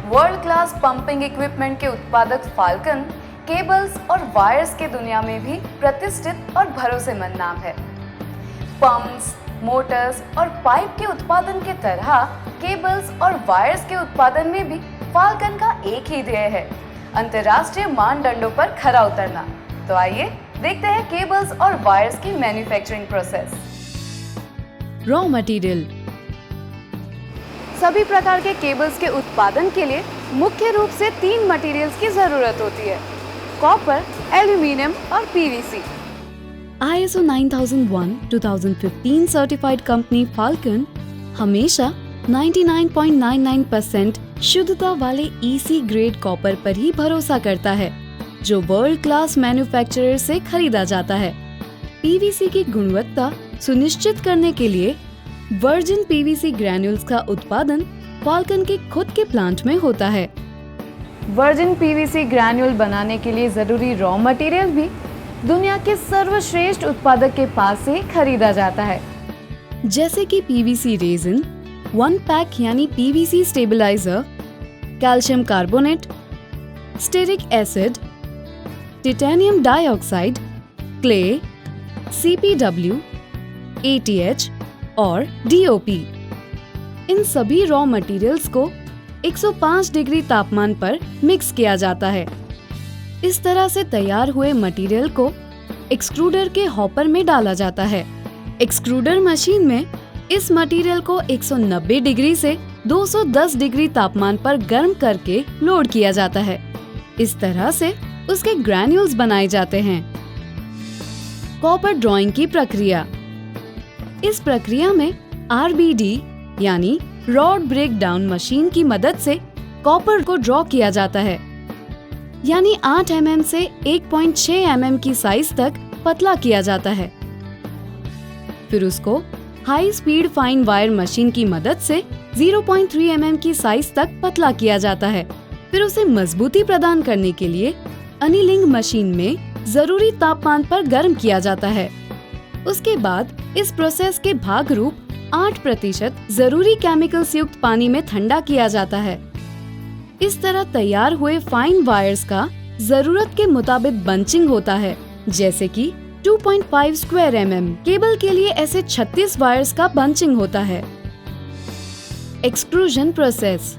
World class pumping equipment के उत्पादक falcon cables और वायर्स के दुनिया में भी प्रतिष्ठित और भरोसेमंद नाम है। पंप्स, मोटर्स और पाइप के उत्पादन के तरह केबल्स और वायर्स के उत्पादन में भी फाल्कन का एक ही ध्येय है, अंतर्राष्ट्रीय मानदंडों पर खरा उतरना। तो आइए देखते हैं केबल्स और वायर्स की मैन्युफैक्चरिंग प्रोसेस। Raw material. सभी प्रकार के केबल्स के उत्पादन के लिए मुख्य रूप से 3 मटेरियल्स की जरूरत होती है: कॉपर, एल्यूमीनियम और PVC. ISO 9001:2015 certified company falcon हमेशा 99.99% शुद्धता वाले EC ग्रेड कॉपर पर ही भरोसा करता है, जो वर्ल्ड क्लास मैन्युफैक्चरर से खरीदा जाता है। पीवीसी की गुणवत्ता सुनिश्चित करने के लिए वर्जिन पीवीसी ग्रैन्यूल्स का उत्पादन फाल्कन के खुद के प्लांट में होता है। वर्जिन पीवीसी ग्रैन्यूल बनाने के लिए जरूरी रॉ मटेरियल भी दुनिया के सर्वश्रेष्ठ उत्पादक के पास से खरीदा जाता है, जैसे कि पीवीसी रेजिन, 1 पैक यानी PVC stabiliser, calcium carbonate, stearic acid, titanium dioxide, clay, CPW, ATH और DOP। इन सभी रॉ मटेरियल्स को 105 डिग्री तापमान पर मिक्स किया जाता है। इस तरह से तैयार हुए मटेरियल को एक्सट्रूडर के हॉपर में डाला जाता है। एक्सट्रूडर मशीन में इस मटेरियल को 190 डिग्री से 210 डिग्री तापमान पर गर्म करके लोड किया जाता है। इस तरह से उसके ग्रैन्यूल्स बनाए जाते हैं। कॉपर ड्रॉइंग की प्रक्रिया। इस प्रक्रिया में RBD यानी रॉड ब्रेक डाउन मशीन की मदद से कॉपर को ड्रॉ किया जाता है, यानी 8 mm से 1.6 mm की साइज तक पतला किया जाता है। फिर उसको high speed fine wire machine की मदद से 0.3 mm की साइज तक पतला किया जाता है। फिर उसे मजबूती प्रदान करने के लिए अनिलिंग मशीन में जरूरी तापमान पर गर्म किया जाता है। उसके बाद इस प्रोसेस के भाग रूप 8% जरूरी केमिकल्स युक्त पानी में ठंडा किया जाता है। इस तरह तैयार हुए फाइन वायर्स का जरूरत के मुताबिक बंचिंग होता है, जैसे कि 2.5 स्क्वायर mm केबल के लिए ऐसे 36 वायर्स का बंचिंग होता है। Extrusion process.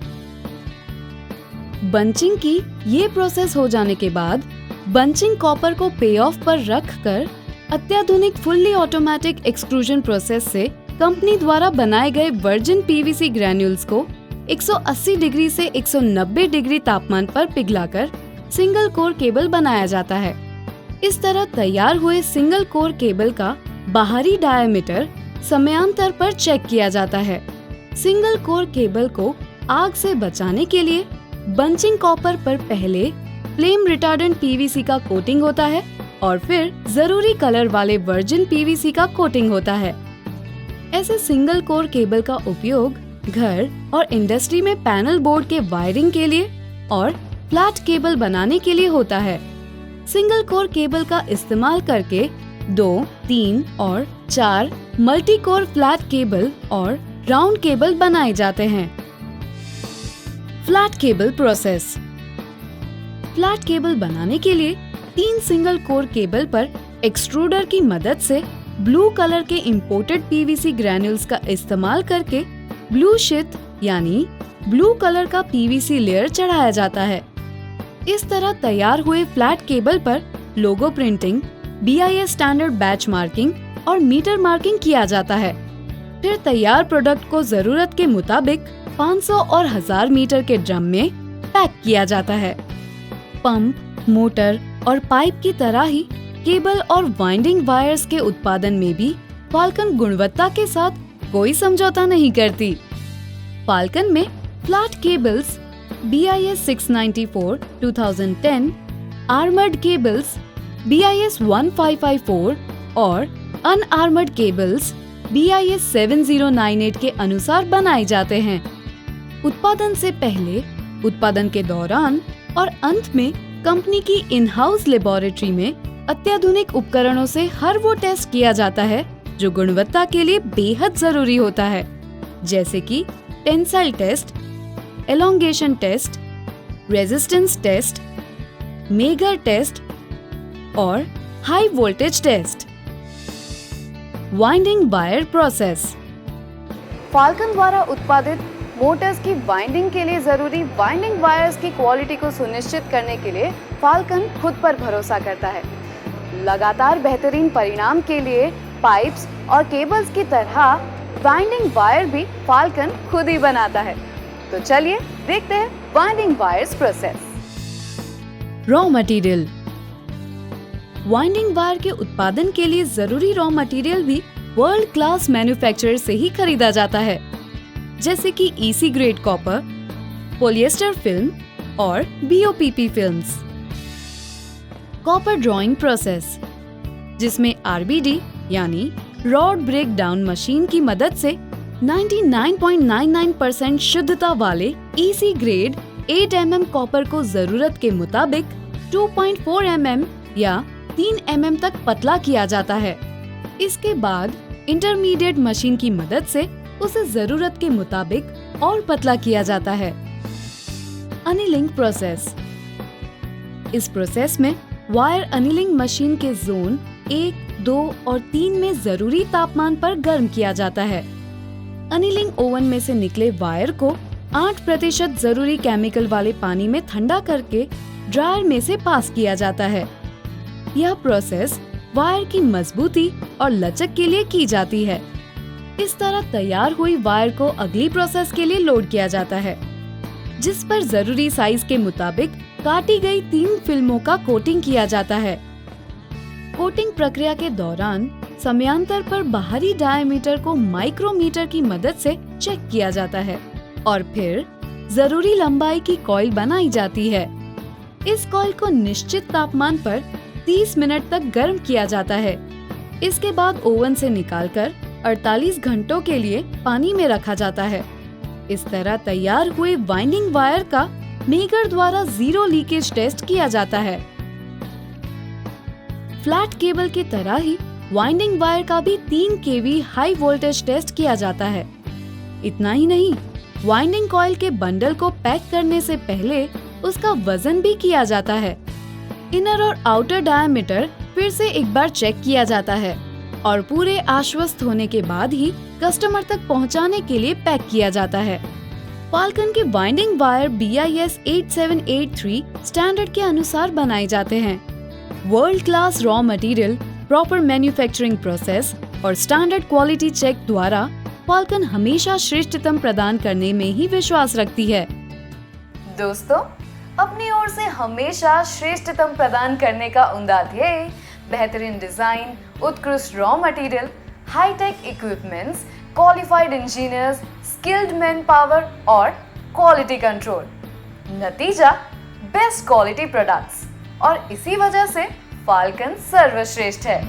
बंचिंग की ये प्रोसेस हो जाने के बाद बंचिंग कॉपर को पे ऑफ पर रखकर अत्याधुनिक फुल्ली ऑटोमेटिक एक्सट्रूजन प्रोसेस से कंपनी द्वारा बनाए गए वर्जिन पीवीसी ग्रैन्यूल्स को 180 डिग्री से 190 डिग्री तापमान पर पिघलाकर सिंगल कोर केबल बनाया जाता है। इस तरह तैयार हुए सिंगल कोर केबल का बाहरी डायमीटर समयांतर पर चेक किया जाता है। सिंगल कोर केबल को आग से बचाने के लिए बंचिंग कॉपर पर पहले फ्लेम रिटार्डेंट पीवीसी का कोटिंग होता है और फिर जरूरी कलर वाले वर्जिन पीवीसी का कोटिंग होता है। ऐसे सिंगल कोर केबल का उपयोग घर और इंडस्ट्री में पैनल बोर्ड के वायरिंग के लिए और फ्लैट केबल बनाने के लिए होता है। सिंगल कोर केबल का इस्तेमाल करके 2, 3 और 4 मल्टी कोर फ्लैट केबल और राउंड केबल बनाए जाते हैं। Flat cable process. Flat cable बनाने के लिए 3 सिंगल कोर केबल पर एक्सट्रूडर की मदद से ब्लू कलर के इंपोर्टेड पीवीसी ग्रैन्यूल्स का इस्तेमाल करके ब्लू शीट यानी ब्लू कलर का पीवीसी लेयर चढ़ाया जाता है। इस तरह तैयार हुए फ्लैट केबल पर logo printing, BIS standard batch marking और मीटर मार्किंग किया जाता है। फिर तैयार प्रोडक्ट को जरूरत के मुताबिक 500 और 1000 मीटर के ड्रम में पैक किया जाता है। पंप, मोटर और पाइप की तरह ही केबल और वाइंडिंग वायर्स के उत्पादन में भी फाल्कन गुणवत्ता के साथ कोई समझौता नहीं करती। फाल्कन में flat cables BIS 694/2010, armoured cables BIS 1554 और अनआर्मर्ड केबल्स BIS 7098 के अनुसार बनाए जाते हैं। उत्पादन से पहले, उत्पादन के दौरान और अंत में कंपनी की इन हाउस लेबोरेटरी में अत्याधुनिक उपकरणों से हर वो टेस्ट किया जाता है जो गुणवत्ता के लिए बेहद जरूरी होता है, जैसे कि tensile test, elongation test, resistance test, megger test और high voltage test. Winding wire process. Falcon द्वारा उत्पादित मोटर्स की वाइंडिंग के लिए जरूरी वाइंडिंग वायर्स की क्वालिटी को सुनिश्चित करने के लिए फाल्कन खुद पर भरोसा करता है। लगातार बेहतरीन परिणाम के लिए पाइप्स और केबल्स की तरह वाइंडिंग वायर भी फाल्कन खुद ही बनाता है। तो चलिए देखते हैं winding wires process. Raw material. Winding wire के उत्पादन के लिए जरूरी रॉ मटेरियल भी वर्ल्ड क्लास मैन्युफैक्चरर से ही खरीदा जाता है, जैसे कि EC grade copper, polyester film और BOPP films. Copper drawing process, जिसमें RBD यानी रॉड ब्रेक डाउन मशीन की मदद से 99.99% शुद्धता वाले EC ग्रेड 8 mm कॉपर को जरूरत के मुताबिक 2.4 mm या 3 mm तक पतला किया जाता है। इसके बाद इंटरमीडिएट मशीन की मदद से उसे जरूरत के मुताबिक और पतला किया जाता है। Annealing process. इस प्रोसेस में वायर अनिलिंग मशीन के जोन 1, 2 और 3 में जरूरी तापमान पर गर्म किया जाता है। अनिलिंग ओवन में से निकले वायर को 8% जरूरी केमिकल वाले पानी में ठंडा करके ड्रायर में से पास किया जाता है। यह प्रोसेस वायर की मजबूती और लचक के लिए की जाती है। इस तरह तैयार हुई वायर को अगली प्रोसेस के लिए लोड किया जाता है, जिस पर जरूरी साइज के मुताबिक काटी गई 3 फिल्मों का कोटिंग किया जाता है। कोटिंग प्रक्रिया के दौरान समयांतर पर बाहरी डायमीटर को माइक्रोमीटर की मदद से चेक किया जाता है और फिर जरूरी लंबाई की कॉइल बनाई जाती है। इस कॉइल को निश्चित तापमान पर 30 मिनट तक गर्म किया जाता है। इसके बाद ओवन से निकालकर 48 घंटों के लिए पानी में रखा जाता है। इस तरह तैयार हुए वाइंडिंग वायर का मेगर द्वारा जीरो लीकेज टेस्ट किया जाता है। फ्लैट केबल की तरह ही वाइंडिंग वायर का भी 3 kV हाई वोल्टेज टेस्ट किया जाता है। इतना ही नहीं, वाइंडिंग कॉइल के बंडल को पैक करने से पहले उसका वजन भी किया जाता है। इनर और आउटर डायमीटर फिर से एक बार चेक किया जाता है और पूरे आश्वस्त होने के बाद ही कस्टमर तक पहुंचाने के लिए पैक किया जाता है। फाल्कन के वाइंडिंग वायर BIS 8783 स्टैंडर्ड के अनुसार बनाए जाते हैं। World class raw material, proper manufacturing process और स्टैंडर्ड क्वालिटी चेक द्वारा फाल्कन हमेशा श्रेष्ठतम प्रदान करने में ही विश्वास रखती है। दोस्तों, अपनी ओर से हमेशा श्रेष्ठतम प्रदान करने का उम्दा ध्येय बेहतरीन डिजाइन, उत्कृष्ट raw material, hi-tech equipments, qualified engineers, skilled manpower और क्वालिटी कंट्रोल। नतीजा बेस्ट क्वालिटी प्रोडक्ट्स, और इसी वजह से फाल्कन सर्वश्रेष्ठ है।